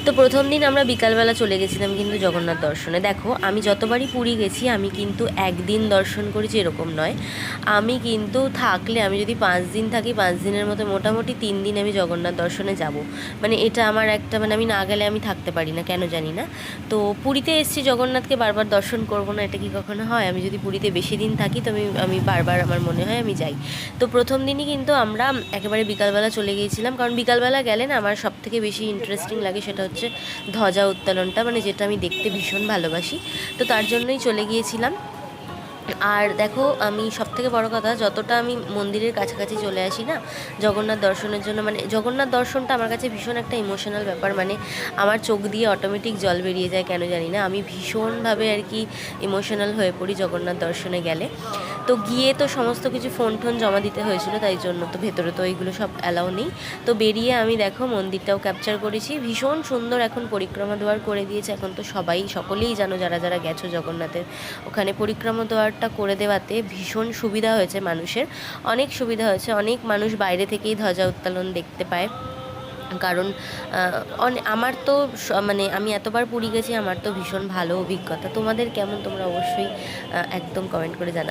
তো প্রথম দিন আমরা বিকালবেলা চলে গেছিলাম কিন্তু জগন্নাথ দর্শনে। দেখো আমি যতবারই পুরী গেছি আমি কিন্তু একদিন দর্শন করেছি এরকম নয়। আমি কিন্তু থাকলে আমি যদি 5 দিন থাকি 5 দিনের মধ্যে মোটামুটি 3 দিন আমি জগন্নাথ দর্শনে যাব। মানে এটা আমার একটা মানে আমি না গেলে আমি থাকতে পারি না, কেন জানি না। তো পুরীতে এসেছি, জগন্নাথকে বারবার দর্শন করব না এটা কি কখনো হয়? আমি যদি পুরীতে বেশি দিন থাকি তো আমি আমি বারবার আমার মনে হয় আমি যাই। তো প্রথম দিনই কিন্তু আমরা একেবারে বিকালবেলা চলে গিয়েছিলাম, কারণ বিকালবেলা গেলে না আমার সবথেকে বেশি ইন্টারেস্টিং লাগে, সেটা হচ্ছে ধ্বজা উত্তোলনটা, মানে যেটা আমি দেখতে ভীষণ ভালোবাসি। তো তার জন্যই চলে গিয়েছিলাম। আর দেখো আমি সবথেকে বড় কথা, যতটা আমি মন্দিরের কাছাকাছি চলে আসি না জগন্নাথ দর্শনের জন্য, মানে জগন্নাথ দর্শনটা আমার কাছে ভীষণ একটা ইমোশনাল ব্যাপার। মানে আমার চোখ দিয়ে অটোমেটিক জল বেরিয়ে যায়, কেন জানি না। আমি ভীষণভাবে আর কি ইমোশনাল হয়ে পড়ি জগন্নাথ দর্শনে গেলে। তো গিয়ে তো সমস্ত কিছু ফোন টোন জমা দিতে হয়েছিল, তাই জন্য তো ভেতরে তো এইগুলো সব অ্যালাউ নেই। তো বেরিয়ে আমি দেখো মন্দিরটাও ক্যাপচার করেছি, ভীষণ সুন্দর। এখন পরিক্রমা দ্বার করে দিয়েছে, এখন তো সবাই সকলেই জানো যারা যারা গেছো জগন্নাথের ওখানে, পরিক্রমা দ্বারটা করে দেওয়াতে ভীষণ সুবিধা হয়েছে মানুষের, অনেক সুবিধা হয়েছে। অনেক মানুষ বাইরে থেকেই ধ্বজা উত্তোলন দেখতে পায়। কারণ আমার তো মানে আমি এতবার পুরী গেছি, আমার তো ভীষণ ভালো অভিজ্ঞতা। তোমাদের কেমন তোমরা অবশ্যই একদম কমেন্ট করে জানাবে।